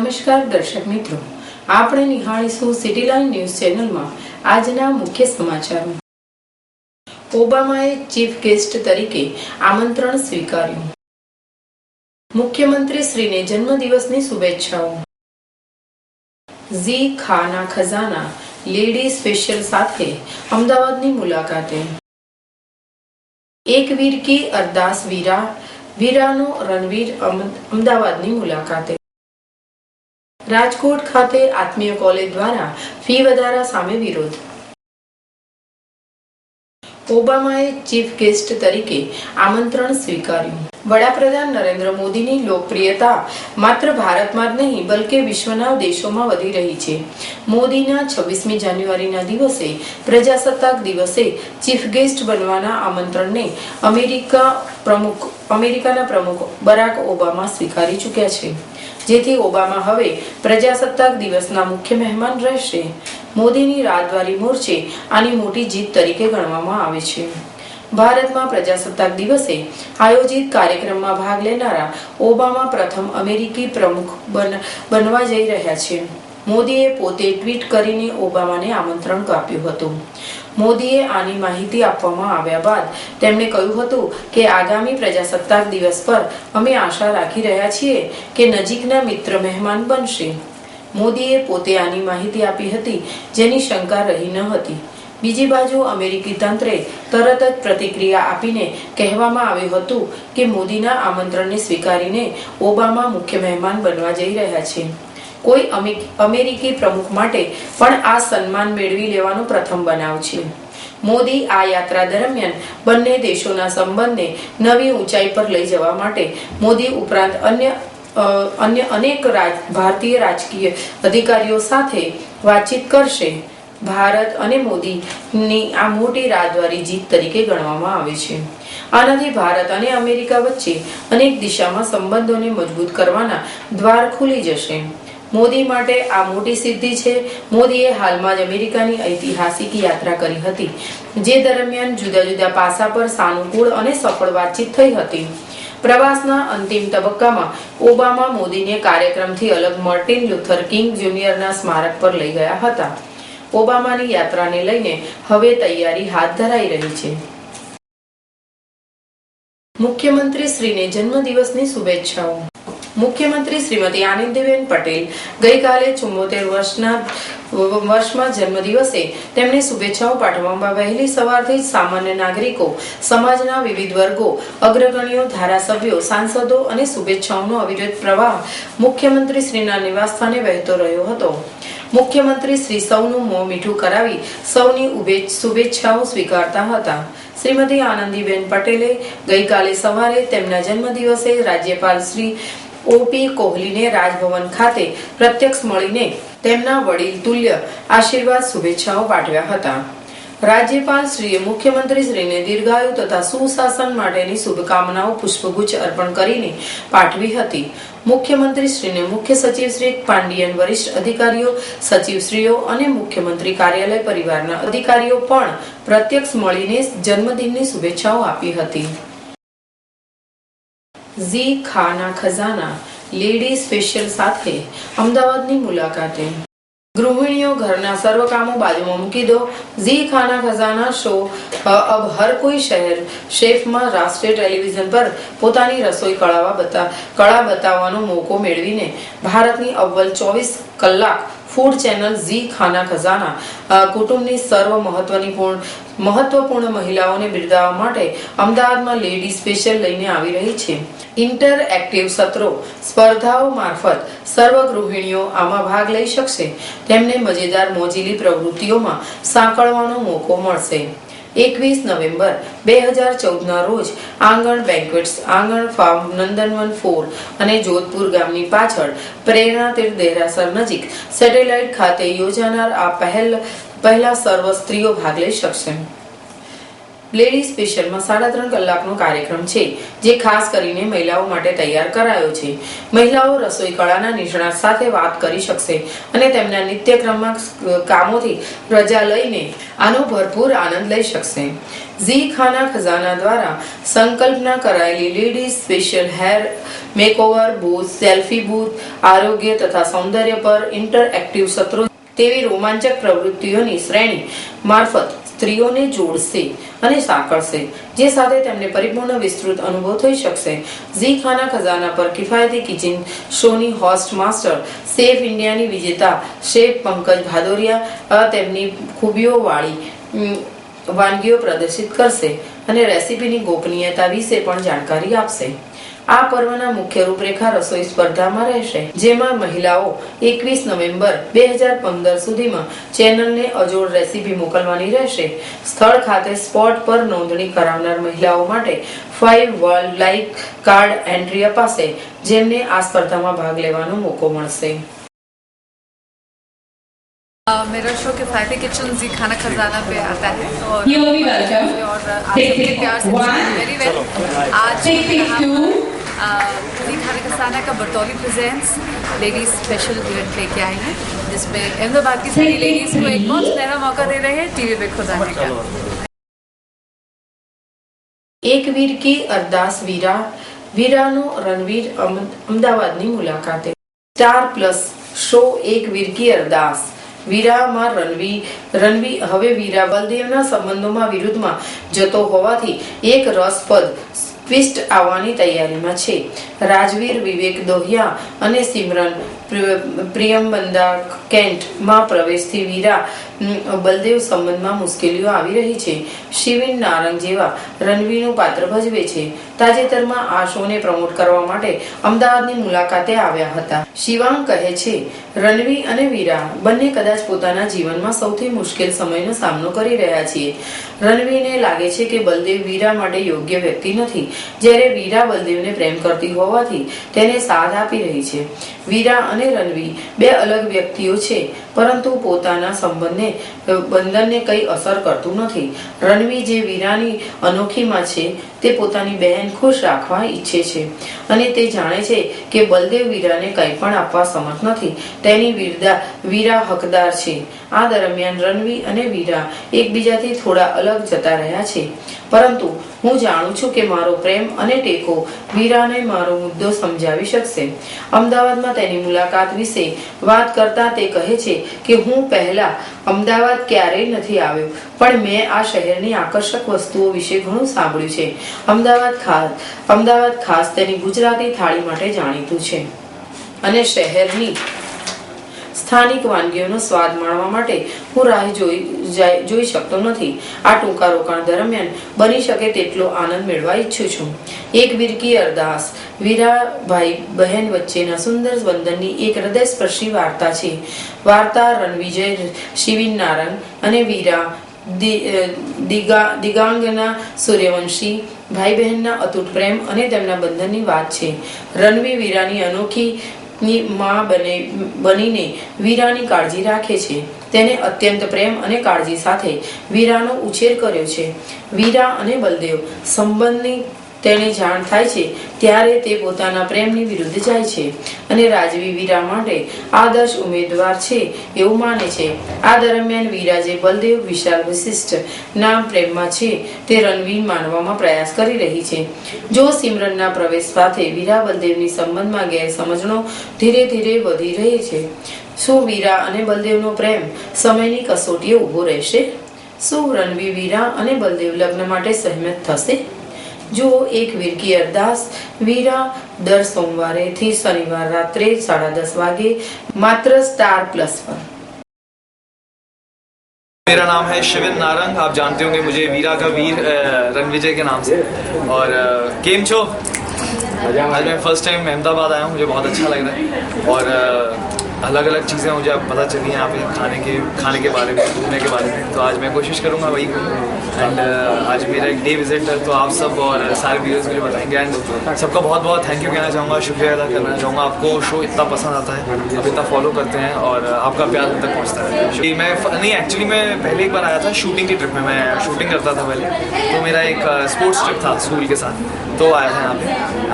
નમસ્કાર દર્શક મિત્રો, આપણે નિહાળીશું સિટી લાઇન ન્યૂઝ ચેનલમાં આજના મુખ્ય સમાચારો। ઓબામાએ ચીફ ગેસ્ટ તરીકે આમંત્રણ સ્વીકાર્યું। મુખ્યમંત્રી શ્રીને જન્મદિવસની શુભેચ્છાઓ। ઝી ખાના ખજાના લેડી સ્પેશિયલ સાથે અમદાવાદની મુલાકાતે। એક વીર કી અરદાસ વીરાનો રણવીર અમદાવાદની મુલાકાતે। રાજકોટ ખાતે આત્મીય કોલેજ દ્વારા ફી વધારા સામે વિરોધ। ઓબામાએ ચીફ ગેસ્ટ તરીકે આમંત્રણ સ્વીકાર્યું। વડાપ્રધાન નરેન્દ્ર મોદીની લોકપ્રિયતા માત્ર ભારતમાં જ નહીં બલકે વિશ્વના દેશોમાં વધી રહી છે। મોદીના 26મી જાન્યુઆરીના દિવસે પ્રજાસત્તાક દિવસે ચીફ ગેસ્ટ બનવાના આમંત્રણને અમેરિકાના પ્રમુખ બરાક ઓબામા સ્વીકારી ચૂક્યા છે, જેથી ઓબામા હવે પ્રજાસત્તાક દિવસના મુખ્ય મહેમાન રહેશે। મોદીની રાજદ્વારી મોરચે આની મોટી જીત તરીકે ગણવામાં આવે છે। ભારતમાં પ્રજાસત્તાક દિવસે આયોજિત કાર્યક્રમમાં ભાગ લેનારા ઓબામા પ્રથમ અમેરિકી પ્રમુખ બનવા જઈ રહ્યા છે। મોદીએ પોતે ટ્વીટ કરીને ઓબામાને આમંત્રણ આપ્યું હતું। મોદીએ આની માહિતી આપવામાં આવ્યા બાદ તેમણે કહ્યું હતું કે આગામી પ્રજાસત્તાક દિવસ પર અમે આશા રાખી રહ્યા છીએ કે નજીકના મિત્ર મહેમાન બનશે। મોદીએ પોતે આની માહિતી આપી હતી, જેની શંકા રહી ન હતી। બીજી બાજુ અમેરિકી તંત્રે તરત જ પ્રતિક્રિયા આપીને કહેવામાં આવ્યું હતું કે મોદીના આમંત્રણને સ્વીકારીને ઓબામા મુખ્ય મહેમાન બનવા જઈ રહ્યા છે। કોઈ અમેરિકી પ્રમુખ માટે પણ આ સન્માન મેળવી લેવાનો પ્રથમ બનાવ છે। મોદી આ યાત્રા દરમિયાન બંને દેશોના સંબંધને નવી ઊંચાઈ પર લઈ જવા માટે મોદી ઉપરાંત અન્ય અનેક ભારતીય રાજકીય અધિકારીઓ સાથે વાતચીત કરશે। ભારત અને મોદીની આ મોટી રાજદ્વારી જીત તરીકે ગણવામાં આવે છે। આનાથી ભારત અને અમેરિકા વચ્ચે અનેક દિશામાં સંબંધોને મજબૂત કરવાના દ્વાર ખુલી જશે। મોદી માટે આ મોટી સિદ્ધિ છે। મોદીએ હાલમાં જ અમેરિકાની ઐતિહાસિક યાત્રા કરી હતી, જે દરમિયાન જુદા જુદા પાસા પર સાનુકૂળ અને સફળ વાતચીત થઈ હતી। પ્રવાસના અંતિમ તબક્કામાં ઓબામા મોદીને કાર્યક્રમથી અલગ માર્ટિન લ્યુથર કિંગ જુનિયરના સ્મારક પર લઈ ગયા હતા। ઓબામાની યાત્રાને લઈને હવે તૈયારી હાથ ધરાઈ રહી છે। મુખ્યમંત્રી શ્રીને જન્મદિવસની શુભેચ્છાઓ। મુખ્યમંત્રી શ્રીમતી આનંદીબેન પટેલ ગઈકાલે 74 વર્ષમાં જન્મદિવસે તેમને શુભેચ્છાઓ પાઠવવામાં વહેલી સવારથી જ સામાન્ય નાગરિકો, સમાજના વિવિધ વર્ગો, અગ્રગણ્યો, ધારાસભ્યો, સાંસદો અને શુભેચ્છાઓનો અવિરત પ્રવાહ મુખ્યમંત્રી શ્રીના નિવાસસ્થાને વહેતો રહ્યો હતો। મુખ્યમંત્રી શ્રી સૌનું મોં મીઠું કરાવી સૌની શુભેચ્છાઓ સ્વીકારતા હતા। શ્રીમતી આનંદીબેન પટેલે ગઈકાલે સવારે તેમના જન્મદિવસે રાજ્યપાલ શ્રી ઓપી કોહલીને રાજભવન ખાતે પ્રત્યક્ષ મળીને તેમના વડીલ તુલ્ય આશીર્વાદ શુભેચ્છાઓ પાઠવ્યા હતા। રાજ્યપાલ શ્રીએ મુખ્યમંત્રી શ્રીને દીર્ઘાયુ તથા સુશાસન માટેની શુભકામનાઓ પુષ્પગુચ્છ અર્પણ કરીને પાઠવી હતી। મુખ્યમંત્રી શ્રીને મુખ્ય સચિવ શ્રી પાંડિયન, વરિષ્ઠ અધિકારીઓ, સચિવશ્રીઓ અને મુખ્યમંત્રી કાર્યાલય પરિવારના અધિકારીઓ પણ પ્રત્યક્ષ મળીને જન્મદિનની શુભેચ્છાઓ આપી હતી। ઝી ખાના ખજાના લેડી સ્પેશિયલ સાથે અમદાવાદની મુલાકાતે। ગૃહિણીઓ ઘરના સર્વ કામો બાજુમાં મૂકી દો। ઝી ખાના ખજાના શો અબ હર કોઈ શેફમાં રાષ્ટ્રીય ટેલિવિઝન પર પોતાની રસોઈ કળા બતાવવાનો મોકો મેળવીને ભારતની અવ્વલ 24 કલાક ફૂડ ચેનલ ઝી ખાના ખજાના કુટુંબની સર્વ મહત્વપૂર્ણ મહિલાઓને બિરદાવવા માટે અમદાવાદમાં લેડી સ્પેશિયલ લઈને આવી રહી છે। ઇન્ટરએક્ટિવ સત્રો, સ્પર્ધાઓ મારફત સર્વ ગૃહિણીઓ આમાં ભાગ લઈ શકશે। તેમને મજેદાર મોજીલી પ્રવૃત્તિઓમાં સાંકળવાનો મોકો મળશે। 21 નવેમ્બર 2014ના રોજ આંગણ બેન્ક્વેટ્સ આંગણ ફાર્મ નંદનવન 4 અને જોધપુર ગામની પાછળ પ્રેરણા તીર્થ દેરાસર નજીક સેટેલાઇટ ખાતે યોજાનાર આ પહેલા સર્વ સ્ત્રીઓ ભાગ લઈ શકશે। લેડી સ્પેશિયલમાં 3.5 કલાકનો કાર્યક્રમ છે, જે ખાસ કરીને મહિલાઓ માટે તૈયાર કરાયો છે. મહિલાઓ રસોઈ કળાના નિષ્ણાત સાથે વાત કરી શકશે અને તેમના નિત્યક્રમમાં કામોથી રજા લઈને આનો ભરપૂર આનંદ લઈ શકશે. ઝી ખાના ખજાના દ્વારા સંકલ્પના કરાયેલી lady special hair makeover booth, selfie booth, આરોગ્ય તથા સૌંદર્ય પર ઇન્ટરએક્ટિવ સત્રો તેવી રોમાંચક પ્રવૃત્તિઓની શ્રેણી મારફત સ્ત્રીઓને જોડશે અને સાંકળશે, જે સાથે તેમને પરિપૂર્ણ વિસ્તૃત અનુભવ થઈ શકશે. ઝી ખાના ખજાના પર કિફાયતી કિચન શોની હોસ્ટ માસ્ટર શેફ ઇન્ડિયાની વિજેતા શેફ પંકજ ભાદોરિયા તેમની ખૂબીઓવાળી વાનગીઓ પ્રદર્શિત કરશે અને રેસીપીની ગોપનીયતા વિશે પણ જાણકારી આપશે. આ પર્વના મુખ્ય રૂપરેખા રસોઈ સ્પર્ધામાં રહેશે, જેમાં મહિલાઓ 21 નવેમ્બર 2015 સુધીમાં ચેનલને અજોડ રેસીપી મોકલવાની રહેશે. સ્થળ ખાતે સ્પોટ પર નોંધણી કરાવનાર મહિલાઓ માટે 5 વર્લ્ડ લાઇક કાર્ડ એન્ટ્રી અપાશે, જેમને આ સ્પર્ધામાં ભાગ લેવાનો મોકો મળશે. मेरा शो किफ़ायती किचन ज़ी खाना खजाना पे आता है और आप सबके प्यार से वेरी वेल. आज ज़ी खाना खजाना का बरतौली प्रेजेंट्स लेडीज स्पेशल इवेंट लेके आए हैं, जिसमें अहमदाबाद की सारी लेडीज़ को एक बहुत सुनहरा मौका दे रहे हैं टीवी पे खुद आने का. એક વીર કી અરદાસ વીરાનો રણવીર અમદાવાદની મુલાકાતે. સ્ટાર પ્લસ શો એક વીર કી અરદાસ વીરામાં રણવી હવે વીરા બલદેવના સંબંધોમાં વિરુદ્ધમાં જતો હોવાથી એક રસપ્રદ ટ્વિસ્ટ આવવાની તૈયારીમાં છે. રાજવીર વિવેક દોહિયા અને સિમરન પ્રિયમબંદા કેન્ટમાં પ્રવેશથી વીરા બલદેવ સંબંધમાં મુશ્કેલીઓ આવી રહી છે. શિવિન નારંગ જેવા રણવીરનું પાત્ર ભજવે છે. તાજેતરમાં આ શોને પ્રમોટ કરવા માટે અમદાવાદની મુલાકાતે આવ્યા હતા. શિવાંગ કહે છે, રણવી અને વીરા બંને કદાચ પોતાના જીવનમાં સૌથી મુશ્કેલ સમયનો સામનો કરી રહ્યા છીએ. રણવીરને લાગે છે કે બલદેવ વીરા માટે યોગ્ય વ્યક્તિ નથી, જ્યારે વીરા બલદેવને પ્રેમ કરતી હોવાથી તેને સાથ આપી રહી છે. વીરા અને રણવી બે અલગ વ્યક્તિઓ છે, પરંતુ પોતાના બંધનને કંઈ અસર કરતું નથી. રણવી જે વીરાની અનોખીમાં છે તે પોતાની બહેન ખુશ રાખવા ઈચ્છે છે અને તે જાણે છે કે બલદેવ વીરાને કંઈ પણ આપવા સમર્થ નથી. તેની વીરા હકદાર છે. આ દરમિયાન રણવી અને વીરા એકબીજાથી થોડા અલગ જતા રહ્યા છે, પરંતુ હું જાણું છું કે મારો પ્રેમ અને ટેકો વીરાને મારો મુદ્દો સમજાવી શકશે. અમદાવાદમાં તેની મુલાકાત વિશે વાત કરતા તે કહે છે કે હું પહેલા અમદાવાદ ક્યારેય નથી આવ્યો, પણ મેં આ શહેરની આકર્ષક વસ્તુઓ વિશે ઘણું સાંભળ્યું છે. અમદાવાદ ખાસ તેની ગુજરાતી થાળી માટે જાણીતું છે અને શહેરની સ્થાનિક વાનગીઓનો સ્વાદ માણવા માટે હું રાહ જોઈ શકતો નથી. આ ટૂંકા રોકાણ દરમિયાન બની શકે તેટલો આનંદ મેળવવા ઈચ્છું છું. એક વીર કી અરદાસ વીરા ભાઈ બહેન વચ્ચેના સુંદર બંધનની એક હૃદયસ્પર્શી વાર્તા છે. વાર્તા રણવિજય શિવિન નારંગ અને વીરા દિગાંગના સૂર્યવંશી ભાઈ બહેનના અતૂટ પ્રેમ અને તેમના બંધનની વાત છે. રણવી વીરાની અનોખી માં બનીને વીરાની કાળજી રાખે છે. તેને અત્યંત પ્રેમ અને કાળજી સાથે વીરાનો ઉછેર કર્યો છે. વીરા અને બલદેવ સંબંધની તેને જાણ થાય છે ત્યારે તે પોતાના પ્રેમની વિરુદ્ધ જાય છે અને રાજવી વીરા માટે આદર્શ ઉમેદવાર છે એવું માને છે. આ દરમિયાન વીરા જે બલદેવ વિશાલ વિશિષ્ટ ના પ્રેમમાં છે તે રણવીર માનવામાં પ્રયાસ કરી રહી છે. જો સિમરનના પ્રવેશ સાથે વીરા બલદેવની સંબંધમાં ગેરસમજણો ધીરે ધીરે વધી રહી છે. શું વીરા અને બલદેવનો પ્રેમ સમયની કસોટીએ ઊભો રહેશે? શું રણવી વીરા અને બલદેવ લગ્ન માટે સહમત થશે? જો એક વીર કી અરદાસ વીરા દર સોમવારે થી શનિવાર રાત્રે 10:30 વાગે मात्र स्टार प्लस पर। मेरा नाम है शिविन नारंग, आप जानते होंगे मुझे वीरा का वीर रणविजय के नाम से। और केम छो, आज मैं फर्स्ट टाइम अहमदाबाद आया हूँ, मुझे बहुत अच्छा लग रहा है। और अलग अलग चीज़ें मुझे अब पता चली यहाँ पे खाने के बारे में, घूमने के बारे में। तो आज मैं कोशिश करूँगा वही एंड आज मेरा एक डे विजिट है, तो आप सब और सारे व्यूअर्स मुझे बताएंगे। एंड सबका बहुत बहुत थैंक यू कहना चाहूँगा, शुक्रिया अदा करना चाहूँगा। आपको शो इतना पसंद आता है, आप इतना फॉलो करते हैं और आपका प्यार हम तक पहुँचता है। मैं नहीं, एक्चुअली मैं पहले एक बार आया था शूटिंग की ट्रिप में, मैं शूटिंग करता था पहले, तो मेरा एक स्पोर्ट्स ट्रिप था स्कूल के साथ, तो आया था यहाँ पे।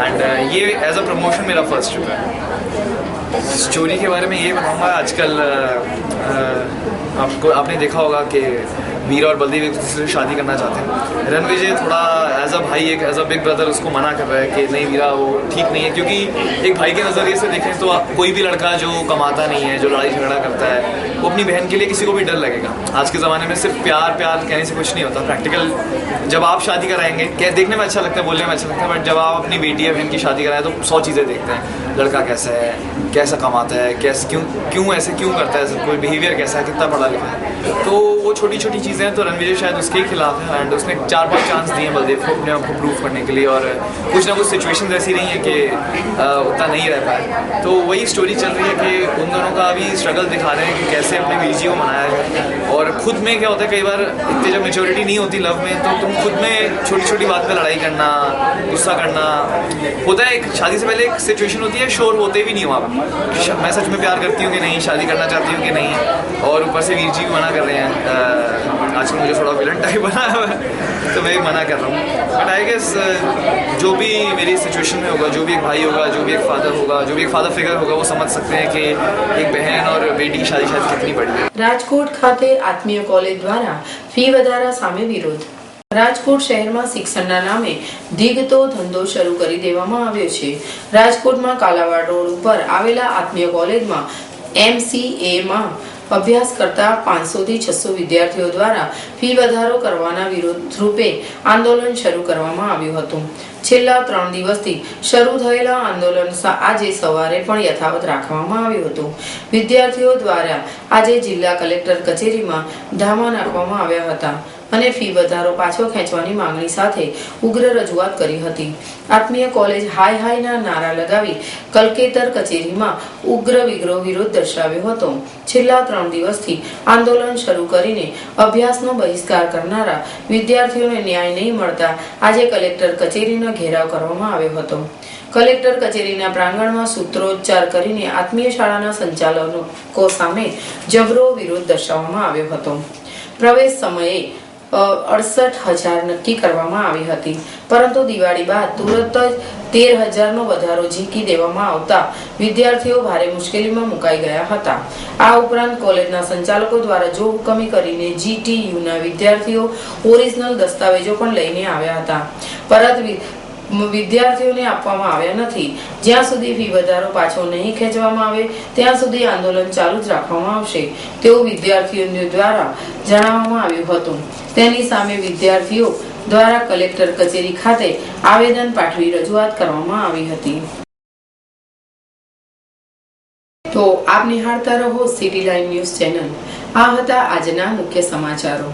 एंड ये एज अ प्रमोशन मेरा फर्स्ट ट्रिप है। स्टोरी के बारे में ये बताऊंगा, आजकल आपने देखा होगा कि वीरा और बलदेव एक दूसरे से शादी करना चाहते हैं। रणविजय थोड़ा एज अ भाई, एक एज अ बिग ब्रदर उसको मना कर रहा है कि नहीं वीरा वो ठीक नहीं है, क्योंकि एक भाई के नज़रिए से देखें तो कोई भी लड़का जो कमाता नहीं है, जो लड़ाई झगड़ा करता है, वो अपनी बहन के लिए किसी को भी डर लगेगा। आज के ज़माने में सिर्फ प्यार कहने से कुछ नहीं होता। प्रैक्टिकल जब आप शादी कराएंगे, क्या देखने में अच्छा लगता है, बोलने में अच्छा लगता है, बट जब आप अपनी बेटी या बहन की शादी कराएं तो 100 चीज़ें देखते हैं। लड़का कैसा है, कैसा कमाता है, कैसे क्यों ऐसे क्यों करता है, कोई बिहेवियर कैसा है, कितना पढ़ा लिखा है, तो वो छोटी छोटी चीज़ें हैं। तो रणविजय शायद उसके ही खिलाफ है एंड उसने 4-5 चांस दिए हैं बलदेव को अपने आप को प्रूव करने के लिए, और कुछ ना कुछ सिचुएशन ऐसी नहीं है कि उतना नहीं रह पाए। तो वही स्टोरी चल रही है कि उन दोनों का अभी स्ट्रगल दिखा रहे हैं कि कैसे अपने वीरजी को मनाया जाए। और खुद में क्या होता है, कई बार इतनी जब मेच्योरिटी नहीं होती लव में, तो तुम खुद में छोटी छोटी बात पर लड़ाई करना, गुस्सा करना होता है। एक शादी से पहले एक सिचुएशन होती है, श्योर होते भी नहीं हो आप, मैं सच में प्यार करती हूँ कि नहीं, शादी करना चाहती हूँ कि नहीं, और ऊपर से वीरजी भी मना कर रहे हैं। आजकल मुझे थोड़ा विलन टाइप बनाया हुआ है, तो मैं भी मना कर रहा हूँ। बट आई गेस जो भी मेरी सिचुएशन में होगा, जो भी एक भाई होगा, जो भी एक फादर होगा, जो भी एक फादर फिगर होगा, वो समझ सकते हैं कि एक बहन और बेटी की शादी शायद कितनी बड़ी है। રાજકોટ ખાતે આત્મીય કોલેજ દ્વારા ફી વધારા સામે વિરોધ। રાજકોટ શહેરમાં શિક્ષણના નામે ધીગતો ધંધો શરૂ કરી દેવામાં આવ્યો છે। રાજકોટમાં કાલાવાડ રોડ ઉપર આવેલા આત્મીય કોલેજમાં MCA માં અભ્યાસ કરતા 500 થી 600 વિદ્યાર્થીઓ દ્વારા ફી વધારો કરવાના વિરોધ રૂપે આંદોલન શરૂ કરવામાં આવ્યું હતું। છેલ્લા 3 દિવસથી શરૂ થયેલા આંદોલન આજે સવારે પણ યથાવત રાખવામાં આવ્યું હતું। વિદ્યાર્થીઓ દ્વારા આજે જિલ્લા કલેક્ટર કચેરીમાં ધામા નાખવામાં આવ્યા હતા અને ફી વધારો પાછો ખેંચવાની માંગણી સાથે ઉગ્ર રજૂઆત કરી હતી। આત્મીય કોલેજ હાય હાયના નારા લગાવી કલેક્ટર કચેરીમાં ઉગ્ર વિરોધ દર્શાવ્યો હતો। છેલ્લા 3 દિવસથી આંદોલન શરૂ કરીને અભ્યાસનો બહિષ્કાર કરનારા વિદ્યાર્થીઓને ન્યાય નહીં મળતા આજે કલેક્ટર કચેરીનો ઘેરાવ કરવામાં આવ્યો હતો। કલેક્ટર કચેરીના પ્રાંગણમાં સૂત્રોચ્ચાર કરીને આત્મીય શાળાના સંચાલકો સામે જબરો વિરોધ દર્શાવવામાં આવ્યો હતો। પ્રવેશ સમયે 68,000 નક્કી કરવામાં આવી હતી, પરંતુ દિવાળી બાદ તુરંત જ 13,000નો વધારો ઝીંકી દેવામાં આવતા વિદ્યાર્થીઓ ભારે મુશ્કેલીમાં મુકાઈ ગયા હતા। આ ઉપરાંત કોલેજના સંચાલકો દ્વારા જો હુકમી કરીને GTUના વિદ્યાર્થીઓ ઓરિજિનલ દસ્તાવેજો પણ લઈને આવ્યા હતા, પરંતુ વિદ્યાર્થીઓને આપવામાં આવ્યા નથી। જ્યાં સુધી ફી વધારો પાછો નહીં ખેંચવામાં આવે ત્યાં સુધી આંદોલન ચાલુ જ રાખવામાં આવશે તેવું વિદ્યાર્થીઓ દ્વારા જણાવવામાં આવ્યું હતું। તેની સામે વિદ્યાર્થીઓ દ્વારા કલેક્ટર કચેરી ખાતે આવેદન પાઠવી રજૂઆત કરવામાં આવી હતી। તો આપ નિહાળતા રહો સિટી લાઈવ ન્યૂઝ ચેનલ। આ હતા આજના મુખ્ય સમાચારો।